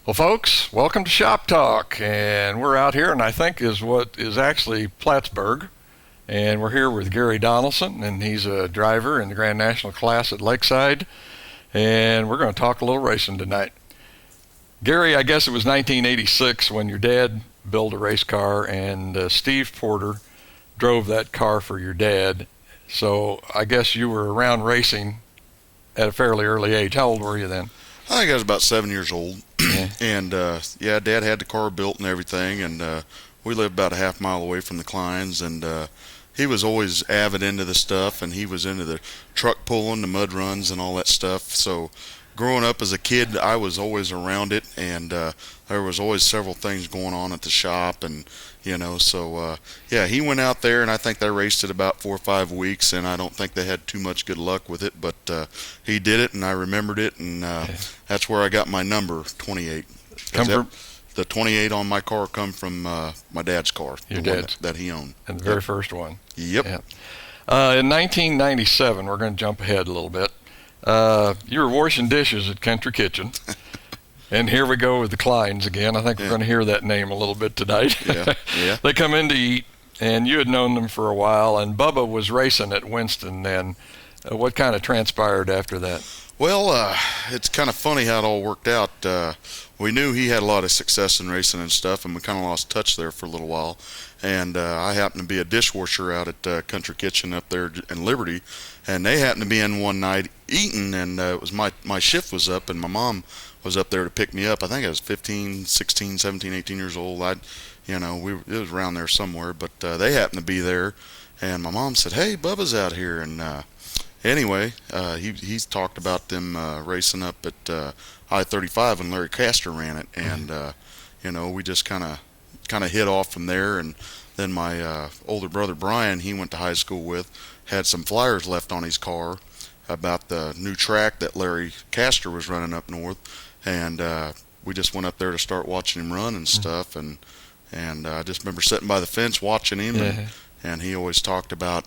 Well, folks, welcome to Shop Talk, and we're out here, and I think is what is actually Plattsburgh, and we're here with Gary Donaldson, and he's a driver in the Grand National class at Lakeside, and we're going to talk a little racing tonight. Gary, I guess it was 1986 when your dad built a race car, and Steve Porter drove that car for your dad, so I guess you were around racing at a fairly early age. How old were you then? I think I was about 7 years old. Yeah. And, Dad had the car built and everything, and we lived about a half mile away from the Kleins, and he was always avid into the stuff, and he was into the truck pulling, the mud runs, and all that stuff. So growing up as a kid, I was always around it, and there was always several things going on at the shop, and he went out there, and I think they raced it about 4 or 5 weeks, and I don't think they had too much good luck with it, but he did it, and I remembered it, and that's where I got my number, 28. The 28 on my car come from my dad's car, Your the one dad's that he owned. and the very first one. Yep. Yeah. In 1997, we're going to jump ahead a little bit. You were washing dishes at Country Kitchen. And here we go with the Kleins again. I think we're going to hear that name a little bit tonight. Yeah. They come in to eat, and you had known them for a while, and Bubba was racing at Winston then. What kind of transpired after that? Well, it's kind of funny how it all worked out. We knew he had a lot of success in racing and stuff, and we kind of lost touch there for a little while. And I happened to be a dishwasher out at Country Kitchen up there in Liberty, and they happened to be in one night eating, and it was my shift was up, and my mom was up there to pick me up. I think I was 15, 16, 17, 18 years old. It was around there somewhere, but they happened to be there, and my mom said, "Hey, Bubba's out here," and anyway, he's talked about them racing up at I-35 when Larry Castor ran it, and we just kind of hit off from there. And then my older brother Brian, he went to high school with, had some flyers left on his car about the new track that Larry Castor was running up north, and we just went up there to start watching him run and stuff, and I just remember sitting by the fence watching him, and he always talked about,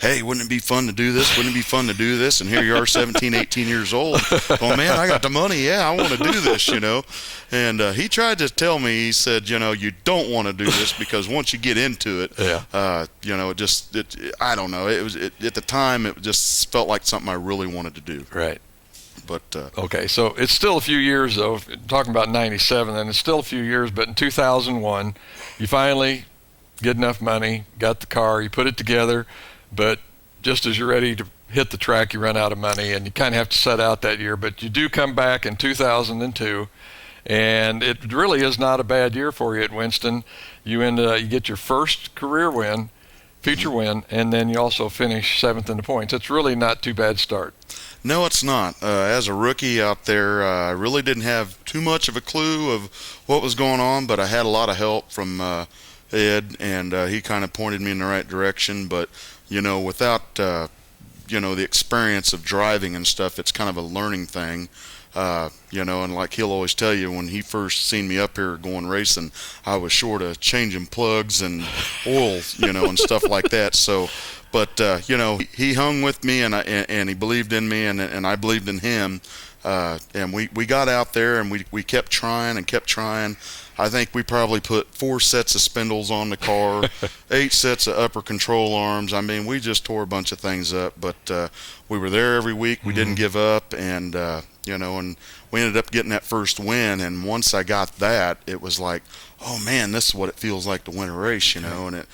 hey, wouldn't it be fun to do this? Wouldn't it be fun to do this? And here you are, 17, 18 years old. Oh, man, I got the money. Yeah, I want to do this, And he tried to tell me, he said, you don't want to do this because once you get into it, I don't know. At the time, it just felt like something I really wanted to do. Right. But okay, so it's still a few years, though. Talking about 97, and it's still a few years, but in 2001, you finally get enough money, got the car, you put it together, but just as you're ready to hit the track, you run out of money, and you kind of have to set out that year. But you do come back in 2002, and it really is not a bad year for you at Winston. You get your first career win, feature win, and then you also finish 7th in the points. It's really not too bad start. No, it's not. As a rookie out there, I really didn't have too much of a clue of what was going on, but I had a lot of help from Ed, and he kind of pointed me in the right direction. But, without, the experience of driving and stuff, it's kind of a learning thing. And like he'll always tell you, when he first seen me up here going racing, I was short of changing plugs and oil, and stuff like that. So, but he hung with me, and he believed in me, and I believed in him. And we got out there, and we kept trying and kept trying. I think we probably put 4 sets of spindles on the car, 8 sets of upper control arms. I mean, we just tore a bunch of things up, but we were there every week. We didn't give up, and and we ended up getting that first win. And once I got that, it was like, oh man, this is what it feels like to win a race, And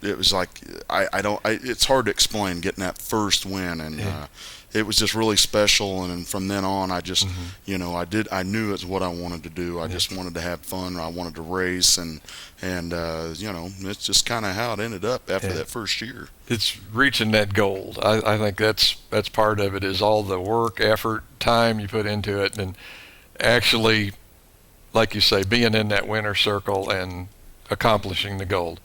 it was like it's hard to explain getting that first win, and it was just really special. And from then on, I just I knew it's what I wanted to do. I just wanted to have fun. I wanted to race, and it's just kind of how it ended up after that first year. It's reaching that goal. I think that's part of it, is all the work, effort, time you put into it, and actually, like you say, being in that winner's circle and accomplishing the goal.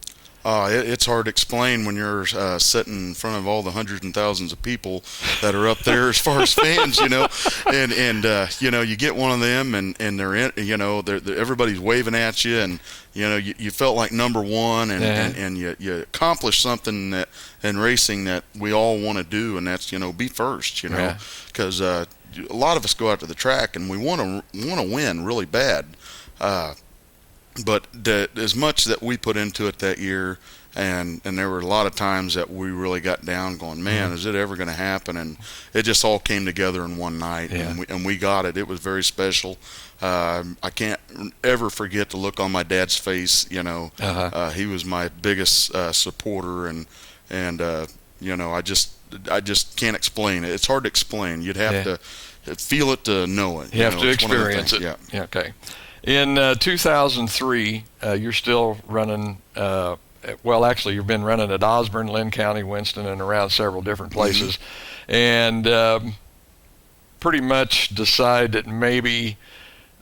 It's hard to explain when you're sitting in front of all the hundreds and thousands of people that are up there as far as fans, and you get one of them, and they're in, they're everybody's waving at you, and you felt like number one, and you accomplished something that in racing that we all want to do, and that's be first, because a lot of us go out to the track and we want to win really bad. But as much that we put into it that year, and there were a lot of times that we really got down going, man, is it ever going to happen? And it just all came together in one night, and we got it. It was very special. I can't ever forget the look on my dad's face. He was my biggest supporter, and I just can't explain it. It's hard to explain. You'd have to feel it to know it. You have to experience it. Yeah. Okay. In 2003, you're still running. Well, actually, you've been running at Osborne, Lynn County, Winston, and around several different places, and pretty much decide that maybe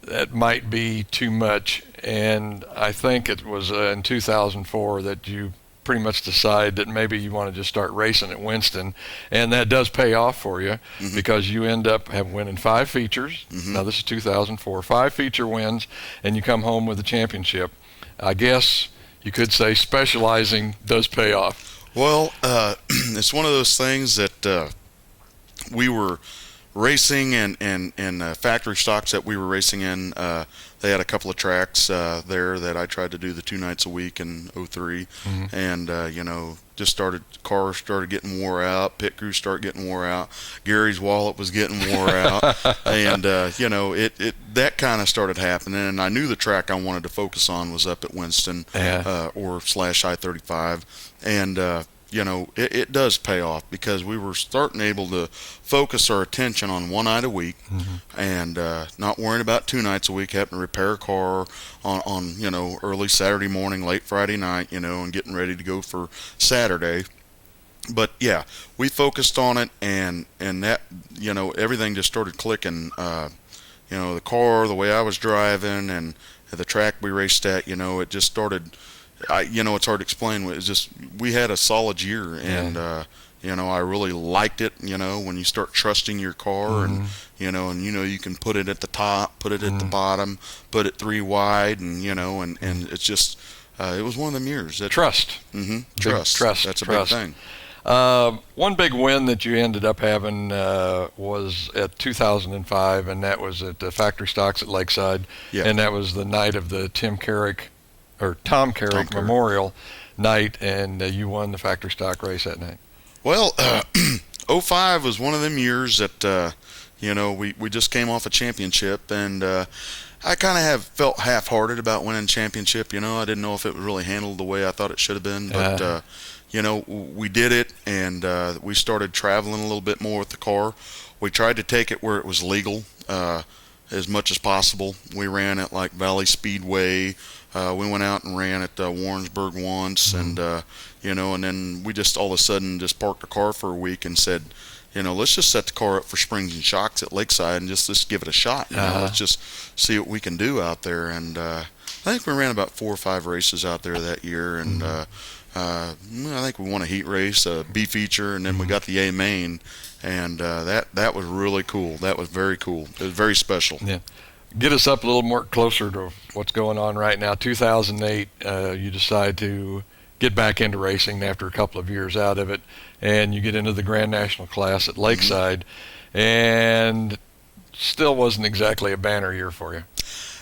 that might be too much. And I think it was in 2004 that you pretty much decide that maybe you want to just start racing at Winston, and that does pay off for you because you end up winning 5 features. Now this is 2004, 5 feature wins, and you come home with a championship. I guess you could say specializing does pay off. Well, it's one of those things that we were racing and factory stocks that we were racing in. They had a couple of tracks there that I tried to do the 2 nights a week in 03, and just cars started getting wore out, pit crews started getting wore out, Gary's wallet was getting wore out, and that kind of started happening. And I knew the track I wanted to focus on was up at Winston or / I-35, and it does pay off because we were starting able to focus our attention on 1 night a week and not worrying about 2 nights a week, having to repair a car on early Saturday morning, late Friday night, and getting ready to go for Saturday. But yeah, we focused on it, and that everything just started clicking. The car, the way I was driving, and the track we raced at, it just started. It's hard to explain. It's just we had a solid year, and I really liked it. When you start trusting your car, and you can put it at the top, put it at the bottom, put it 3 wide, and it's just it was one of them years. Trust. Trust. That's a big thing. One big win that you ended up having was at 2005, and that was at the factory stocks at Lakeside, and that was the night of the Tom Carrick Memorial night, and you won the factory stock race that night. Well, 05 was one of them years that we just came off a championship, and I kind of felt half-hearted about winning championship. I didn't know if it was really handled the way I thought it should have been, but we did it, and we started traveling a little bit more with the car. We tried to take it where it was legal as much as possible. We ran at like Valley Speedway. We went out and ran at Warrensburg once, and and then we just all of a sudden just parked the car for a week and said, let's just set the car up for springs and shocks at Lakeside and just give it a shot. Let's just see what we can do out there. And I think we ran about 4 or 5 races out there that year, and I think we won a heat race, a B feature, and then we got the A main, and that was really cool. That was very cool. It was very special. Yeah. Get us up a little more closer to what's going on right now. 2008, you decide to get back into racing after a couple of years out of it, and you get into the Grand National class at Lakeside, and still wasn't exactly a banner year for you.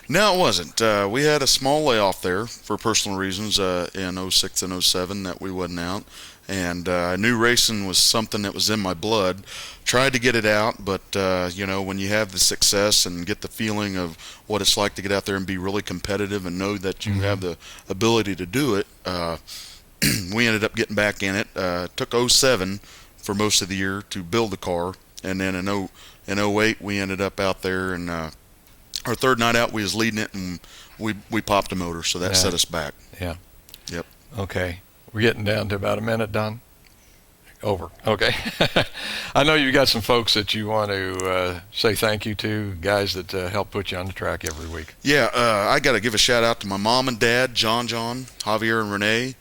No, it wasn't. We had a small layoff there for personal reasons in 06 and 07 that we wasn't out. And I knew racing was something that was in my blood. Tried to get it out, but when you have the success and get the feeling of what it's like to get out there and be really competitive and know that you have the ability to do it, we ended up getting back in it. Took 07 for most of the year to build the car, and then in 08 we ended up out there, and our 3rd night out we was leading it, and we popped a motor, so that set us back. Yeah. Yep. Okay. We're getting down to about a minute, Don. Over. Okay. I know you got some folks that you want to say thank you to, guys that help put you on the track every week. Yeah, I got to give a shout out to my mom and dad, John, Javier and Renee,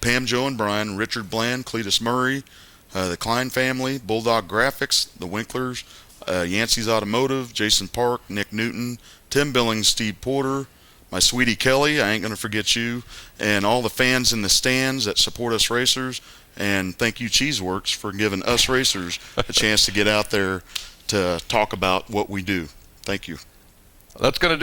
Pam, Joe and Brian, Richard Bland, Cletus Murray, the Klein family, Bulldog Graphics, the Winklers, Yancey's Automotive, Jason Park, Nick Newton, Tim Billings, Steve Porter, my sweetie Kelly, I ain't going to forget you, and all the fans in the stands that support us racers. And thank you, Cheeseworks, for giving us racers a chance to get out there to talk about what we do. Thank you. That's going to do